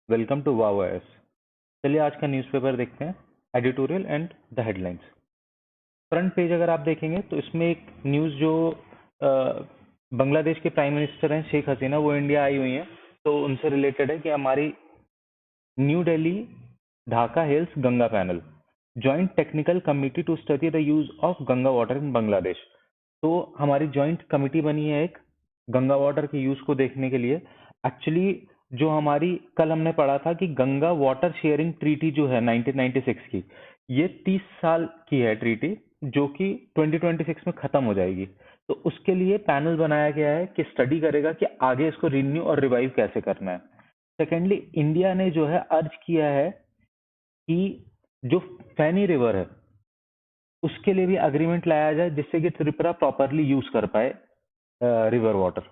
Welcome two wow S. चलिए आज का न्यूज़पेपर देखते हैं, editorial and the headlines. Front page अगर आप देखेंगे तो इसमें एक न्यूज़ जो अ, बांग्लादेश के प्राइम मिनिस्टर हैं शेख हसीना, वो इंडिया आई हुई हैं, तो उनसे रिलेटेड है कि हमारी new Delhi Dhaka hills Ganga panel joint technical committee to study the use of Ganga water in Bangladesh. तो हमारी जॉइंट कमिटी बनी है एक गंगा वाटर के यूज को देखने के लिए। एक्चुअली जो हमारी कल हमने पढ़ा था कि गंगा वाटर शेयरिंग ट्रीटी जो है 1996 की, ये 30 साल की है ट्रीटी, जो कि 2026 में खत्म हो जाएगी। तो उसके लिए पैनल बनाया गया है कि स्टडी करेगा कि आगे इसको रिन्यू और रिवाइव कैसे करना है। सेकेंडली, इंडिया ने जो है अर्ज किया है कि जो फैनी रिवर है उसके लिए भी अग्रीमेंट लाया जाए, जिससे कि त्रिपुरा प्रॉपरली यूज कर पाए river water.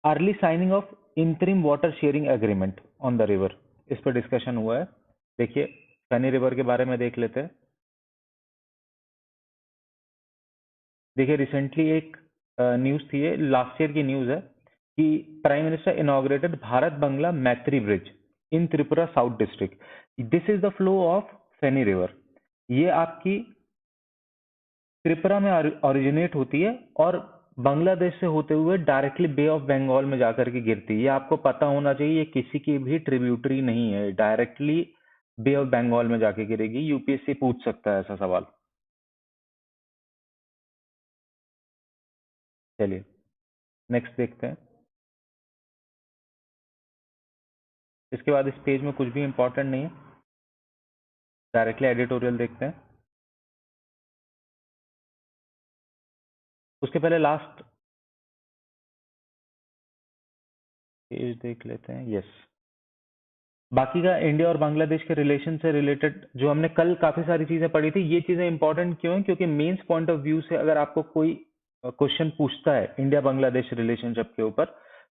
Early signing off interim water sharing agreement on the river, इस पर डिस्कशन हुआ है। देखिए, फैनी रिवर के बारे में देख लेते हैं। देखिए, रिसेंटली एक न्यूज थी, ये लास्ट ईयर की न्यूज है कि prime minister inaugurated Bharat Bangla Maitri bridge in Tripura south district. This is the flow of Feni river. ये आपकी त्रिपुरा में ओरिजिनेट होती है और बांग्लादेश से होते हुए डायरेक्टली बे ऑफ बंगाल में जाकर के गिरती है। ये आपको पता होना चाहिए, ये किसी की भी ट्रिब्यूटरी नहीं है, डायरेक्टली बे ऑफ बंगाल में जाके गिरेगी। यूपीएससी पूछ सकता है ऐसा सवाल। चलिए नेक्स्ट देखते हैं। इसके बाद इस पेज में कुछ भी इंपॉर्टेंट नहीं है, डायरेक्टली एडिटोरियल देखते हैं। उसके पहले लास्ट पेज देख लेते हैं। यस, बाकी का इंडिया और बांग्लादेश के रिलेशन से रिलेटेड जो हमने कल काफी सारी चीजें पढ़ी थी, ये चीजें इंपॉर्टेंट क्यों हैं? क्योंकि मेंस पॉइंट ऑफ व्यू से अगर आपको कोई क्वेश्चन पूछता है इंडिया बांग्लादेश रिलेशनशिप के ऊपर,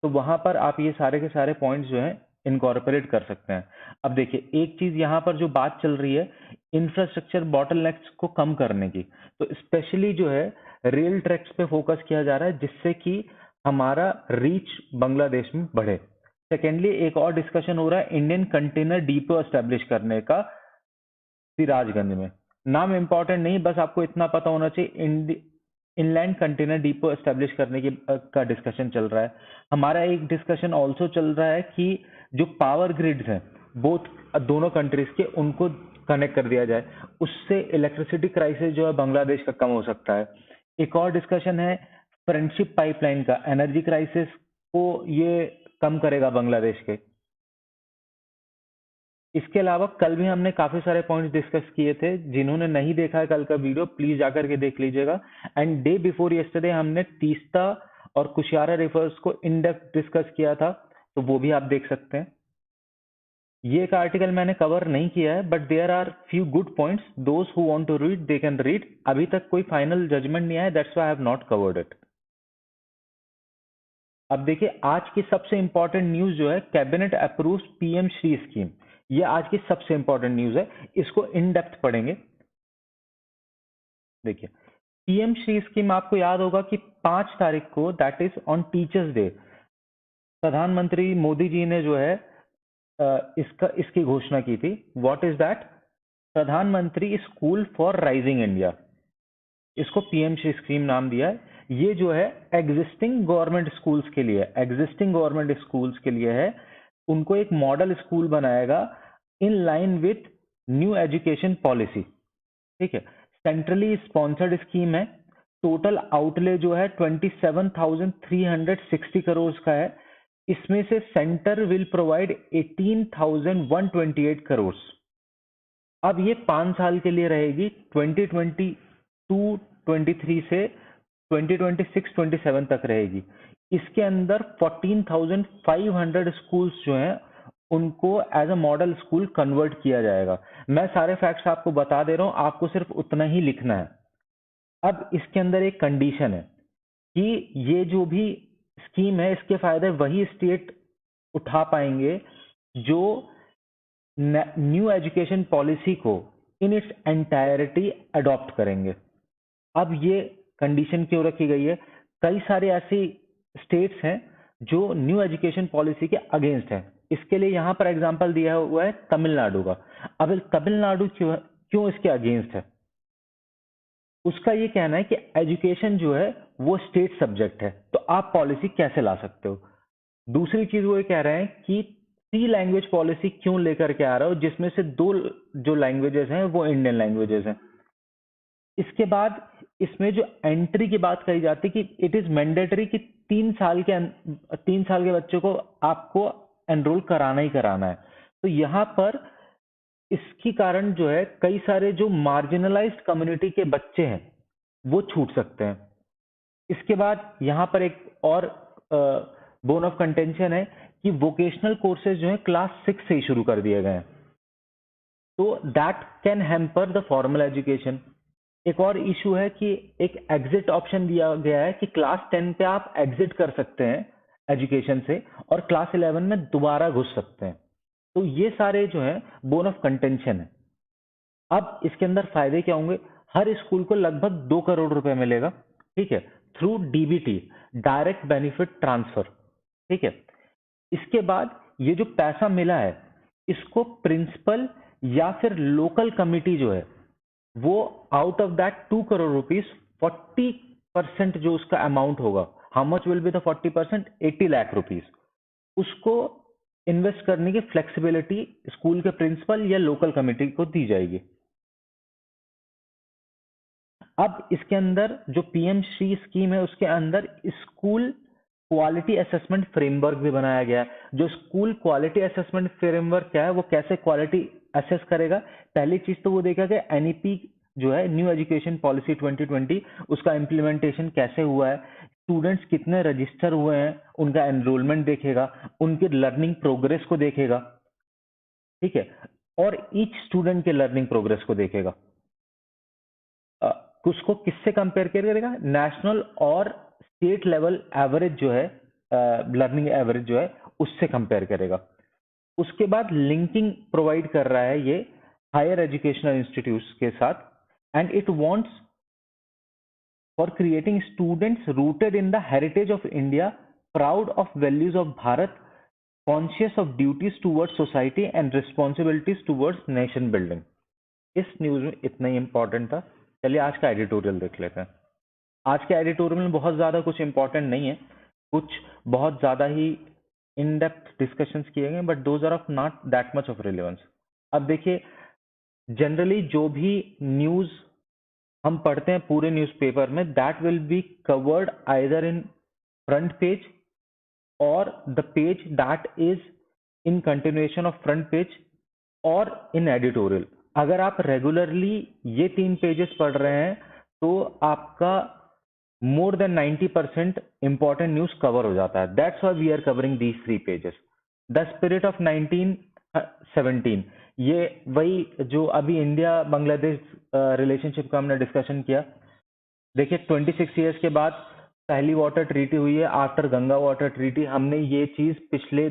तो वहां पर आप ये सारे के सारे पॉइंट्स जो हैं इनकॉर्पोरेट कर सकते हैं। अब देखिए, एक चीज यहाँ पर जो बात चल रही है इंफ्रास्ट्रक्चर बॉटलनेक्स को कम करने की, तो स्पेशली जो है रेल ट्रैक्स पे फोकस किया जा रहा है, जिससे कि हमारा रीच बांग्लादेश में बढ़े। सेकेंडली, एक और डिस्कशन हो रहा है इंडियन कंटेनर डिपो एस्टेब्लिश करने का सिराजगंज में। नाम इंपॉर्टेंट नहीं, बस आपको इतना पता होना चाहिए इनलैंड कंटेनर डिपो एस्टेब्लिश करने की का डिस्कशन चल रहा है। हमारा एक डिस्कशन ऑल्सो चल रहा है कि जो पावर ग्रिड्स हैं बोथ दोनों कंट्रीज के, उनको कनेक्ट कर दिया जाए, उससे इलेक्ट्रिसिटी क्राइसिस जो है बांग्लादेश का कम हो सकता है। एक और डिस्कशन है फ्रेंडशिप पाइपलाइन का, एनर्जी क्राइसिस को ये कम करेगा बांग्लादेश के। इसके अलावा कल भी हमने काफी सारे पॉइंट्स डिस्कस किए थे, जिन्होंने नहीं देखा है कल का वीडियो प्लीज जाकर के देख लीजिएगा। एंड डे बिफोर यस्टरडे हमने तीस्ता और कुशियारा रिवर्स को इन डेप्थ डिस्कस किया था, तो वो भी आप देख सकते हैं। ये एक आर्टिकल मैंने कवर नहीं किया है, but there are few good points, those who want to read they can read. अभी तक कोई फाइनल जजमेंट नहीं आया, that's why I have not covered it. अब देखिए, आज की सबसे इंपॉर्टेंट न्यूज जो है, cabinet approves PM Shri scheme. ये आज की सबसे इंपॉर्टेंट न्यूज है, इसको इन डेप्थ पढ़ेंगे। देखिए, पीएम श्री स्कीम आपको याद होगा कि 5 तारीख को, that is on teachers day, प्रधानमंत्री मोदी जी ने जो है इसकी घोषणा की थी। What is that? प्रधानमंत्री स्कूल फॉर राइजिंग इंडिया, इसको पीएम श्री स्कीम नाम दिया है। ये जो है एग्जिस्टिंग गवर्नमेंट स्कूल्स के लिए, एग्जिस्टिंग गवर्नमेंट स्कूल्स के लिए है। उनको एक मॉडल स्कूल बनाएगा in line with new education policy. ठीक है, सेंट्रली स्पॉन्सर्ड स्कीम है। टोटल आउटले जो है 27,360 करोड़ का है। इसमें से सेंटर विल प्रोवाइड 18,128 करोड़। अब ये 5 साल के लिए रहेगी, 2022-23 से 2026-27 तक रहेगी। इसके अंदर 14,500 स्कूल्स जो हैं उनको as a model school convert किया जाएगा। मैं सारे फैक्ट्स आपको बता दे रहा हूं, आपको सिर्फ उतना ही लिखना है। अब इसके अंदर एक कंडीशन है कि ये जो भी स्कीम है, इसके फायदे वही स्टेट उठा पाएंगे जो न्यू एजुकेशन पॉलिसी को इन इट्स एंटायरिटी अडॉप्ट करेंगे। अब ये कंडीशन क्यों रखी गई है? कई सारे ऐसी स्टेट्स हैं जो न्यू एजुकेशन पॉलिसी के अगेंस्ट हैं, इसके लिए यहाँ पर एग्जाम्पल दिया हुआ है तमिलनाडु का। अब तमिलनाडु क्यों इसके अगेंस्ट है? उसका ये कहना है कि एजुकेशन जो है वो स्टेट सब्जेक्ट है, तो आप पॉलिसी कैसे ला सकते हो। दूसरी चीज वो ये कह रहे हैं कि 3 लैंग्वेज पॉलिसी क्यों लेकर के आ रहा हो, जिसमें से 2 जो लैंग्वेजेस हैं वो इंडियन लैंग्वेजेस हैं। इसके बाद इसमें जो एंट्री की बात कही जाती है कि इट इज मैंडेटरी कि 3 साल के बच्चे को आपको एनरोल कराना ही कराना है। तो यहाँ पर इसकी कारण जो है कई सारे जो मार्जिनलाइज्ड कम्युनिटी के बच्चे हैं वो छूट सकते हैं। इसके बाद यहाँ पर एक और बोन ऑफ कंटेंशन है कि वोकेशनल कोर्सेज जो है क्लास 6 से ही शुरू कर दिए गए हैं, तो that can hamper the formal education. एक और इशू है कि एक एग्जिट ऑप्शन दिया गया है कि क्लास 10 पे आप एग्जिट कर सकते हैं एजुकेशन से और क्लास 11 में दोबारा घुस सकते हैं। तो ये सारे जो है बोन ऑफ कंटेंशन है। अब इसके अंदर फायदे क्या होंगे? हर स्कूल को लगभग 2 करोड़ रुपए मिलेगा, ठीक है, through DBT, direct benefit transfer, ठीक है। इसके बाद ये जो पैसा मिला है इसको प्रिंसिपल या फिर लोकल कमिटी जो है वो out of that 2 crore rupees 40% जो उसका अमाउंट होगा, how much will be the 40%? 80 lakh rupees, उसको इन्वेस्ट करने की फ्लेक्सिबिलिटी स्कूल के प्रिंसिपल या लोकल कमिटी को दी जाएगी। अब इसके अंदर जो पीएम श्री स्कीम है उसके अंदर स्कूल क्वालिटी असेसमेंट फ्रेमवर्क भी बनाया गया है। जो स्कूल क्वालिटी असेसमेंट फ्रेमवर्क क्या है, वो कैसे क्वालिटी असेस करेगा? पहली चीज तो वो देखेगा कि एनईपी जो है न्यू एजुकेशन पॉलिसी 2020 उसका इम्प्लीमेंटेशन कैसे हुआ है, स्टूडेंट्स कितने रजिस्टर हुए हैं, उनका एनरोलमेंट देखेगा, उनके लर्निंग प्रोग्रेस को देखेगा, ठीक है, और ईच स्टूडेंट के लर्निंग प्रोग्रेस को देखेगा। उसको किससे कंपेयर करेगा? नेशनल और स्टेट लेवल एवरेज जो है, लर्निंग एवरेज जो है उससे कंपेयर करेगा। उसके बाद लिंकिंग प्रोवाइड कर रहा है ये हायर एजुकेशनल इंस्टीट्यूट्स के साथ, and it wants for creating students rooted in the heritage of India, proud of values of Bharat, conscious of duties towards society and responsibilities towards nation building. इस news में इतना ही important था। चलिए आज का editorial देख लेते हैं। आज के एडिटोरियल में बहुत ज्यादा कुछ इंपॉर्टेंट नहीं है, कुछ बहुत ज्यादा ही इन डेप्थ डिस्कशंस किए गए, but those are of not that much of relevance. अब देखिए, जनरली जो भी न्यूज हम पढ़ते हैं पूरे न्यूज़पेपर में, that will be covered either in front page or the page that is in continuation of front page or in editorial. अगर आप रेगुलरली ये 3 पेजेस पढ़ रहे हैं तो आपका more than 90% important news cover हो जाता है। That's why we are covering these 3 pages. The spirit of 1917, ये वही जो अभी इंडिया बांग्लादेश रिलेशनशिप का हमने डिस्कशन किया। देखिए 26 ईयर्स के बाद पहली वाटर ट्रीटी हुई है आफ्टर गंगा वाटर ट्रीटी। हमने ये चीज पिछले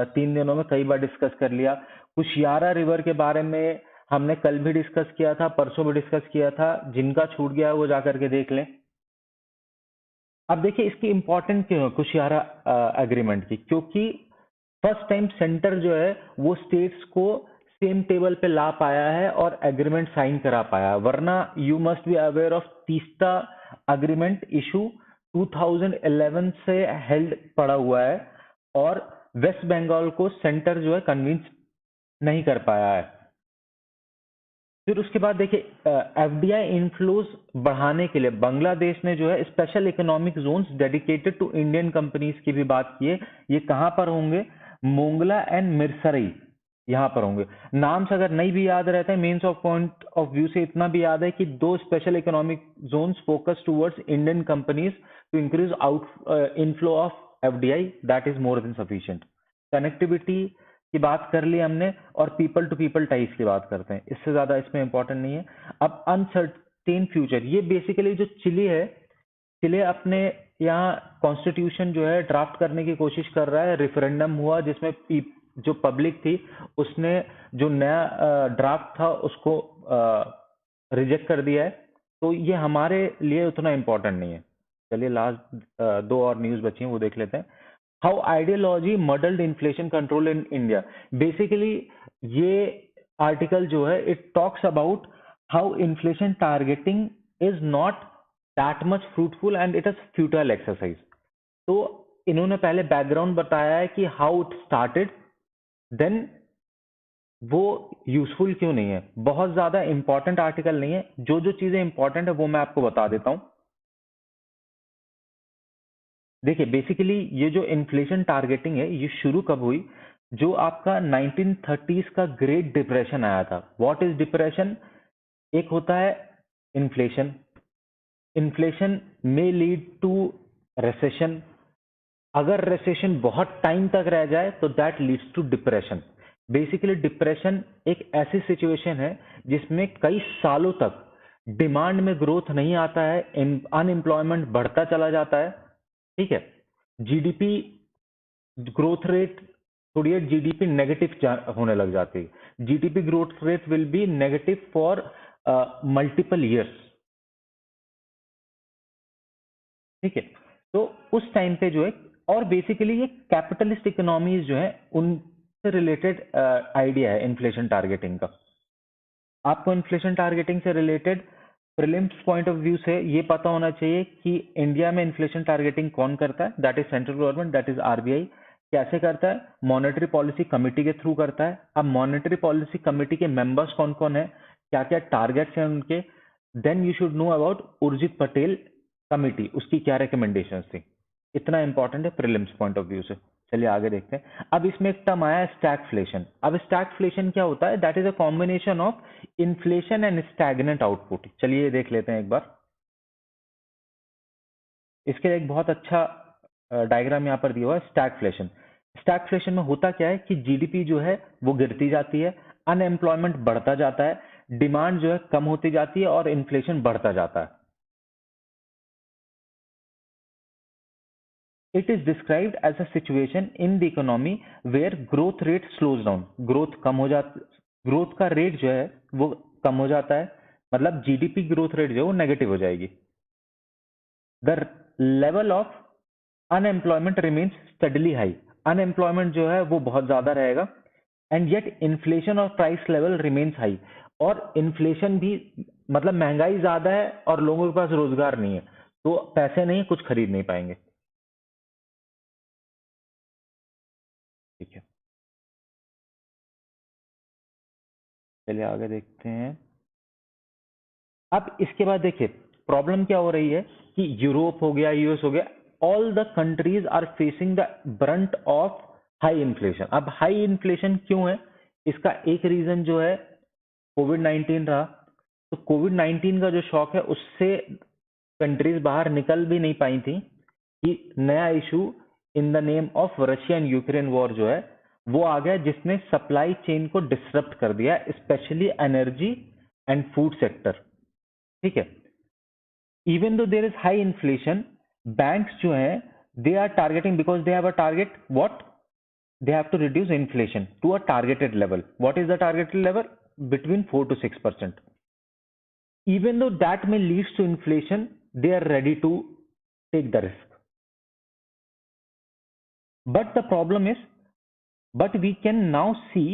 3 दिनों में कई बार डिस्कस कर लिया। कुशियारा रिवर के बारे में हमने कल भी डिस्कस किया था, परसों भी डिस्कस किया था, जिनका छूट गया है वो जाकर के देख लें। अब देखिए इसकी इंपॉर्टेंट क्यों है कुशियारा एग्रीमेंट की? क्योंकि फर्स्ट टाइम सेंटर जो है वो स्टेट्स को सेम टेबल पे ला पाया है और एग्रीमेंट साइन करा पाया है। वरना you must be aware of Teesta agreement issue 2011 से हेल्ड पड़ा हुआ है और वेस्ट बंगाल को सेंटर जो है कन्विंस नहीं कर पाया है। फिर उसके बाद देखिए एफडीआई इनफ्लोज बढ़ाने के लिए बांग्लादेश ने जो है special economic zones dedicated to Indian companies की भी बात की है। ये कहां पर होंगे? मोंगला एंड मिरसराई, यहाँ पर होंगे। नाम से अगर नहीं भी याद रहता है, mains of point of view से इतना भी याद है कि 2 special economic zones focus towards Indian companies to increase out inflow of FDI, that is more than sufficient. Connectivity की बात कर ली हमने और पीपल टू पीपल टाइज की बात करते हैं, इससे ज्यादा इसमें इंपॉर्टेंट नहीं है। अब अनसर्टेन फ्यूचर, ये बेसिकली जो चिली है, चिली अपने यहाँ कॉन्स्टिट्यूशन जो है ड्राफ्ट करने की कोशिश कर रहा है। रेफरेंडम हुआ जिसमें जो पब्लिक थी उसने जो नया ड्राफ्ट था उसको रिजेक्ट कर दिया है। तो ये हमारे लिए उतना इम्पोर्टेंट नहीं है। चलिए लास्ट 2 और न्यूज बची हैं वो देख लेते हैं। How ideology modelled inflation control in India. Basically ये आर्टिकल जो है it talks about how inflation targeting is not that much fruitful and it is futile exercise. तो इन्होंने पहले बैकग्राउंड बताया है कि हाउ इट स्टार्टेड, देन वो यूजफुल क्यों नहीं है। बहुत ज्यादा इंपॉर्टेंट आर्टिकल नहीं है, जो जो चीजें इंपॉर्टेंट है वो मैं आपको बता देता हूं। देखिए बेसिकली ये जो इन्फ्लेशन टारगेटिंग है ये शुरू कब हुई, जो आपका 1930s का ग्रेट डिप्रेशन आया था। What is depression? एक होता है इन्फ्लेशन, इन्फ्लेशन में लीड टू रिसेशन, अगर रिसेशन बहुत टाइम तक रह जाए तो that leads to depression. Basically depression एक ऐसी सिचुएशन है जिसमें कई सालों तक डिमांड में ग्रोथ नहीं आता है, अनएम्प्लॉयमेंट बढ़ता चला जाता है। ठीक है, जीडीपी ग्रोथ रेट थोड़ी है, जीडीपी नेगेटिव होने लग जाती है। GDP growth rate will be negative for multiple years. ठीक है, तो उस टाइम पे जो है, और बेसिकली ये कैपिटलिस्ट इकोनॉमीज जो है उनसे रिलेटेड आइडिया है इन्फ्लेशन टारगेटिंग का। आपको इन्फ्लेशन टारगेटिंग से related prelims point of view से ये पता होना चाहिए कि इंडिया में इन्फ्लेशन टारगेटिंग कौन करता है, that is central government, that is RBI. कैसे करता है? मॉनेटरी पॉलिसी कमेटी के थ्रू करता है। अब मॉनेटरी पॉलिसी कमेटी के मेंबर्स कौन कौन है, क्या क्या टारगेट्स हैं उनके, then you should know about Urjit Patel committee, उसकी क्या रिकमेंडेशंस थी। इतना इंपॉर्टेंट है प्रीलिम्स पॉइंट ऑफ व्यू से। चलिए आगे देखते हैं। अब इसमें एक टर्म आया है स्टैगफ्लेशन। अब स्टैगफ्लेशन क्या होता है? That is a combination of inflation and stagnant output. चलिए ये देख लेते हैं एक बार। इसके लिए एक बहुत अच्छा डायग्राम यहाँ पर दिया हुआ है, स्टैगफ्लेशन। स्टैगफ्लेशन में होता क्या है कि जीडीपी जो है वो गिरती जाती है, अनएम्प्लॉयमेंट बढ़ता जाता है, डिमांड जो है कम होती जाती है और इन्फ्लेशन बढ़ता जाता है। It is described as a situation in the economy where growth rate slows down. Growth का रेट जो है वो कम हो जाता है, मतलब जीडीपी ग्रोथ रेट जो है वो नेगेटिव हो जाएगी। The level of unemployment remains steadily high. Unemployment जो है वो बहुत ज्यादा रहेगा, एंड येट इन्फ्लेशन और प्राइस लेवल रिमेन्स हाई। और इन्फ्लेशन भी, मतलब महंगाई ज्यादा है और लोगों के पास रोजगार नहीं है, तो पैसे नहीं, कुछ खरीद नहीं पाएंगे। ठीक है, चलिए आगे देखते हैं। अब इसके बाद देखिए प्रॉब्लम क्या हो रही है कि यूरोप हो गया, यूएस हो गया, all the countries are facing the brunt of high inflation. अब हाई इन्फ्लेशन क्यों है? इसका एक रीजन जो है कोविड 19 रहा। तो कोविड 19 का जो शॉक है उससे कंट्रीज बाहर निकल भी नहीं पाई थी कि नया issue in the name of Russia and Ukraine war जो है वो आ गया, जिसने सप्लाई चेन को डिसरप्ट कर दिया, specially energy and food sector. ठीक है, even though there is high inflation, banks जो है they are targeting, because they have a target, what they have to reduce inflation to a targeted level. What is the targeted level? Between 4 to 6%. Even though that may leads to inflation, they are ready to take the risk. But the problem is, but we can now see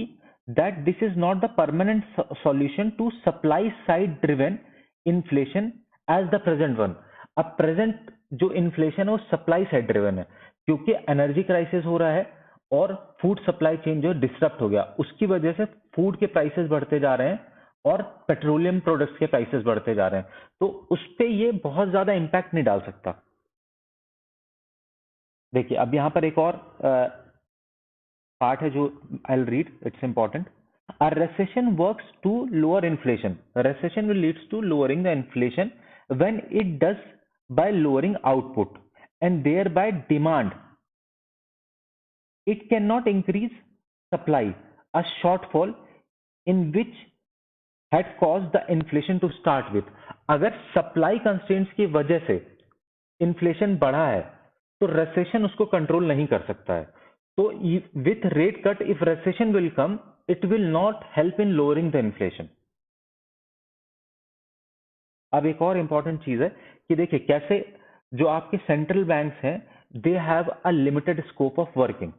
that this is not the permanent solution to supply side driven inflation as the present one. अब present जो inflation है वो supply side driven है, क्योंकि energy crisis हो रहा है और फूड सप्लाई चेन जो डिस्टर्ब हो गया, उसकी वजह से फूड के प्राइसेस बढ़ते जा रहे हैं और पेट्रोलियम प्रोडक्ट्स के प्राइसेस बढ़ते जा रहे हैं। तो उस पर ये बहुत ज्यादा इंपैक्ट नहीं डाल सकता। देखिए अब यहाँ पर एक और पार्ट है जो I will read, it's important. A recession works to lower inflation. A recession will leads to lowering the inflation when it does by lowering output and thereby demand. It cannot increase supply, a shortfall in which had caused the inflation to start with. अगर supply constraints की वजह से inflation बढ़ा है तो recession उसको control नहीं कर सकता है। तो with rate cut if recession will come, it will not help in lowering the inflation. अब एक और इंपॉर्टेंट चीज है कि देखिए कैसे जो आपके सेंट्रल बैंक्स हैं they have a limited scope of working.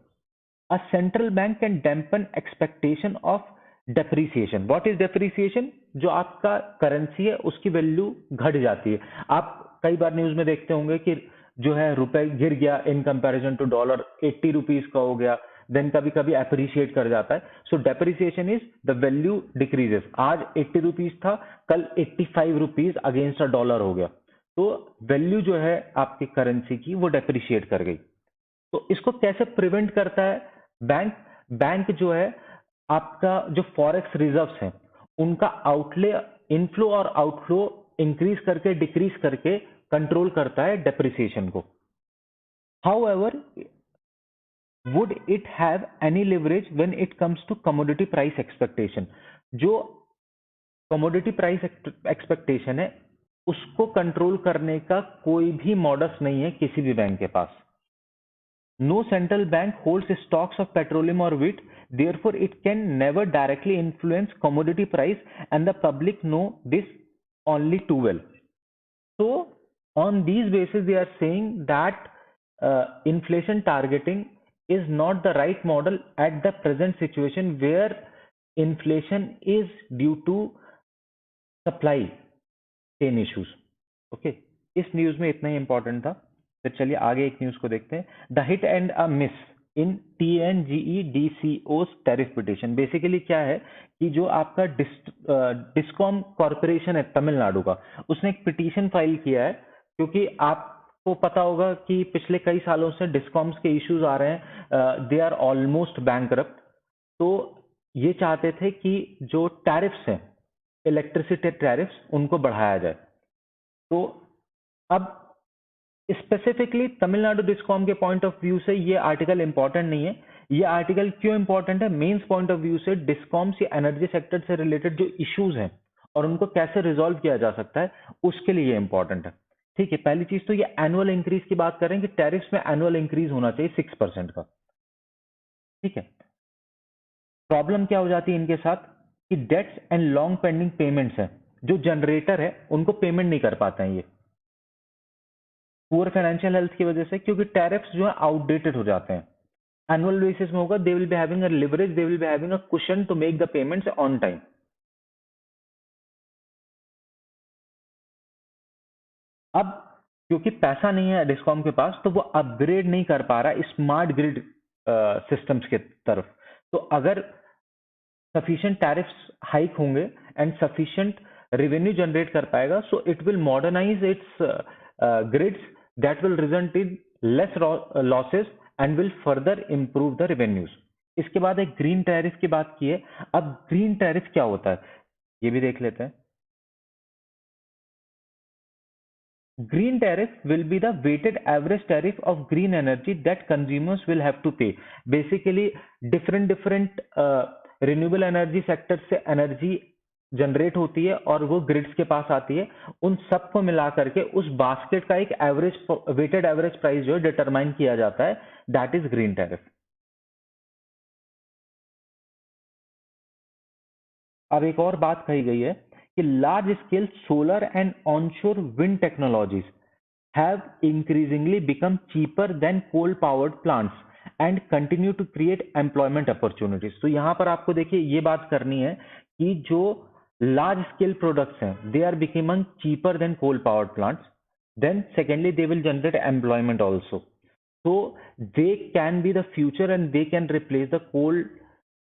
A central bank can dampen expectation of depreciation. What is depreciation? जो आपका करेंसी है उसकी वैल्यू घट जाती है. आप कई बार न्यूज में देखते होंगे कि जो है रुपए गिर गया in comparison to dollar, 80 rupees का हो गया, देन कभी कभी अप्रिशिएट कर जाता है. सो depreciation is the value decreases. आज 80 रुपीज था, कल 85 रुपीज अगेंस्ट अ डॉलर हो गया, तो वैल्यू जो है आपकी करेंसी की वो डेप्रिशिएट कर गई. तो इसको कैसे प्रिवेंट करता है बैंक जो है आपका जो फॉरेक्स रिजर्व्स हैं उनका आउटले इनफ्लो और आउटफ्लो इंक्रीज करके डिक्रीज करके कंट्रोल करता है डेप्रिसिएशन को. However, would it have any leverage when it comes to commodity price expectation? जो commodity price expectation है उसको कंट्रोल करने का कोई भी मॉडस नहीं है किसी भी बैंक के पास. No central bank holds stocks of petroleum or wheat, therefore it can never directly influence commodity price, and the public know this only too well. So on these basis they are saying that inflation targeting is not the right model at the present situation where inflation is due to supply chain issues. Okay, इस news में इतना ही important था. फिर चलिए आगे एक news को देखते हैं. The hit and a miss in TNGEDCO's tariff petition. Basically क्या है कि जो आपका डिस्कॉम कॉर्पोरेशन है तमिलनाडु का, उसने एक पिटीशन फाइल किया है क्योंकि आपको पता होगा कि पिछले कई सालों से डिस्कॉम्स के इश्यूज आ रहे हैं, दे आर ऑलमोस्ट बैंकरप्ट. तो ये चाहते थे कि जो टैरिफ्स हैं, इलेक्ट्रिसिटी टैरिफ्स, उनको बढ़ाया जाए. तो अब स्पेसिफिकली तमिलनाडु डिस्कॉम के पॉइंट ऑफ व्यू से ये आर्टिकल इंपॉर्टेंट नहीं है. ये आर्टिकल क्यों इंपॉर्टेंट है? मेंस पॉइंट ऑफ व्यू से डिस्कॉम्स या एनर्जी सेक्टर से रिलेटेड जो इश्यूज हैं और उनको कैसे रिजॉल्व किया जा सकता है उसके लिए ये इंपॉर्टेंट है. ठीक है, पहली चीज तो ये एनुअल इंक्रीज की बात करें कि टैरिफ्स में एनुअल इंक्रीज होना चाहिए 6% का. ठीक है, प्रॉब्लम क्या हो जाती है इनके साथ कि debts and long pending payments हैं, जो जनरेटर है उनको पेमेंट नहीं कर पाते हैं ये पुअर फाइनेंशियल हेल्थ की वजह से, क्योंकि टैरिफ्स जो है आउटडेटेड हो जाते हैं. एनुअल बेसिस में होगा, they will be having a leverage, they will be having a cushion to make the payments on time. अब क्योंकि पैसा नहीं है डिस्कॉम के पास, तो वो अपग्रेड नहीं कर पा रहा स्मार्ट ग्रिड सिस्टम्स के तरफ. तो अगर सफिशिएंट टैरिफ्स हाइक होंगे एंड सफिशिएंट रेवेन्यू जनरेट कर पाएगा, so it will modernise it's grids, that will result in less losses and will further improve the revenues. इसके बाद एक ग्रीन टैरिफ की बात की है. अब ग्रीन टैरिफ क्या होता है ये भी देख लेते हैं. Green tariff will be the weighted average tariff of green energy that consumers will have to pay. Basically different renewable energy sector से energy जनरेट होती है और वो ग्रिड्स के पास आती है. उन सबको मिला करके उस बास्केट का एक एवरेज वेटेड एवरेज प्राइस जो है डिटरमाइन किया जाता है, दैट इज ग्रीन टैरिफ. अब एक और बात कही गई है कि large scale solar and onshore wind technologies have increasingly become cheaper than coal powered plants and continue to create employment opportunities. तो यहां पर आपको देखिए ये बात करनी है कि जो large scale products हैं, they are becoming cheaper than coal powered plants. Then secondly, they will generate employment also. So they can be the future and they can replace the coal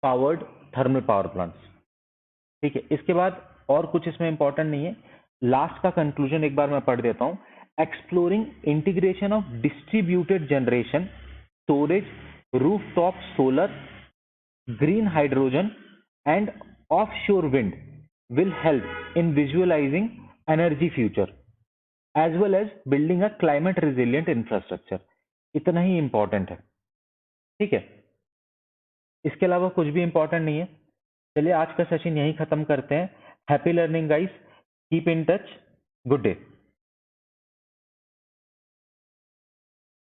powered thermal power plants. ठीक है, इसके बाद और कुछ इसमें important नहीं है. Last का कंक्लूजन एक बार मैं पढ़ देता हूं. Exploring integration of distributed generation, storage, rooftop solar, green hydrogen and offshore wind will help in visualizing energy future as well as building a climate resilient infrastructure. इतना ही इंपॉर्टेंट है. ठीक है, इसके अलावा कुछ भी इंपॉर्टेंट नहीं है. चलिए आज का सेशन यहीं खत्म करते हैं. Happy learning guys, keep in touch, good day.